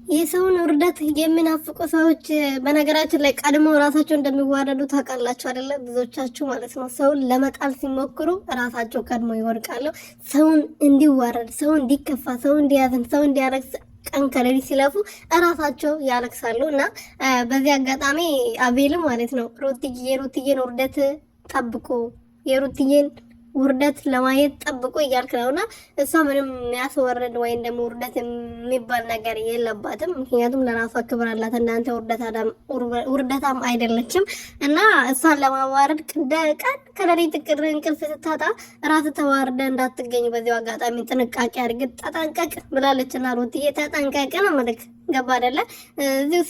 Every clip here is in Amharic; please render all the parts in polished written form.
የሰውን ውርደት የሚናፍቁ ሰዎች በነገራችን ላይ ቀድመው ራሳቸው እንደሚዋረዱ ታውቃላችሁ አይደለ? ብዙዎቻችሁ ማለት ነው። ሰውን ለመጣል ሲሞክሩ ራሳቸው ቀድመው ይወድቃሉ። ሰውን እንዲዋረድ፣ ሰው እንዲከፋ፣ ሰው እንዲያዘን፣ ሰው እንዲያረክስ ቀን ከሌሊት ሲለፉ እራሳቸው ያለቅሳሉ። እና በዚህ አጋጣሚ አቤል ማለት ነው የሩትዬን ውርደት ጠብቆ የሩትዬን ውርደት ለማየት ጠብቆ እያልክ ነውና እሷ ምንም የሚያስወርድ ወይም ደግሞ ውርደት የሚባል ነገር የለባትም። ምክንያቱም ለራሷ ክብር አላት። እናንተ ውርደታም አይደለችም እና እሷን ለማዋረድ ቀን ከሌሊት እንቅልፍ ስታጣ ራስ ተዋርደ እንዳትገኝ በዚሁ አጋጣሚ ጥንቃቄ አድርግ፣ ተጠንቀቅ ብላለችና ሩትዬ ተጠንቀቅ ነው መልክ ገባ አይደለ? እዚሁ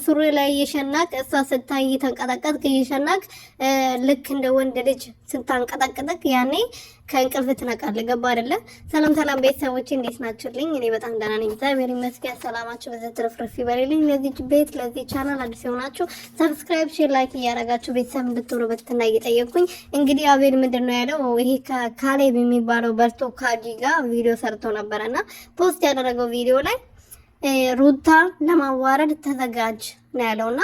ሱሪ ላይ የሸናቅ እሷ ስታይ ተንቀጠቀጥ የሸናቅ ልክ እንደ ወንድ ልጅ ስታንቀጠቅጥክ ያኔ ከእንቅልፍ ትነቃለህ። ገባ አይደለ? ሰላም ሰላም ቤተሰቦቼ እንዴት ናችሁልኝ? እኔ በጣም ደህና ነኝ፣ እግዚአብሔር ይመስገን። ሰላማችሁ በዘት ትርፍርፍ ይበልልኝ። ለዚህ ቤት ለዚህ ቻናል አዲስ የሆናችሁ ሰብስክራይብ፣ ሼር፣ ላይክ እያደረጋችሁ ቤተሰብ እንድትሆኑ በትህትና እየጠየቅኩኝ እንግዲህ አቤል ምንድነው ያለው? ይሄ ካሌብ የሚባለው በርቶ ካጂ ጋር ቪዲዮ ሰርቶ ነበርና ፖስት ያደረገው ቪዲዮ ላይ ሩታ ለማዋረድ ተዘጋጅ ነው ያለውና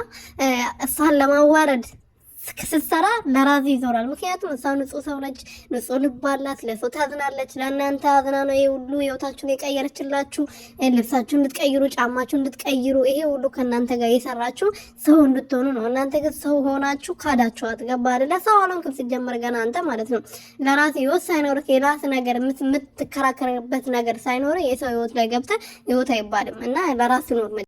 እሷን ለማዋረድ ስትሰራ ለራዚ ይዞራል። ምክንያቱም እሷ ንጹህ ሰው ነች፣ ንጹህ ልብ አላት፣ ለሰው ታዝናለች። ለእናንተ አዝና ነው ይሄ ሁሉ ህይወታችሁን የቀየረችላችሁ፣ ልብሳችሁን እንድትቀይሩ፣ ጫማችሁን እንድትቀይሩ፣ ይሄ ሁሉ ከእናንተ ጋር የሰራችሁ ሰው እንድትሆኑ ነው። እናንተ ግን ሰው ሆናችሁ ካዳችኋት። ገባ አይደለ? ሰው አልሆንክም ሲጀመር ገና አንተ ማለት ነው። ለራስ ህይወት ሳይኖር የራስ ነገር የምትከራከርበት ነገር ሳይኖር የሰው ህይወት ላይ ገብተህ ህይወት አይባልም እና ለራስ ኖር።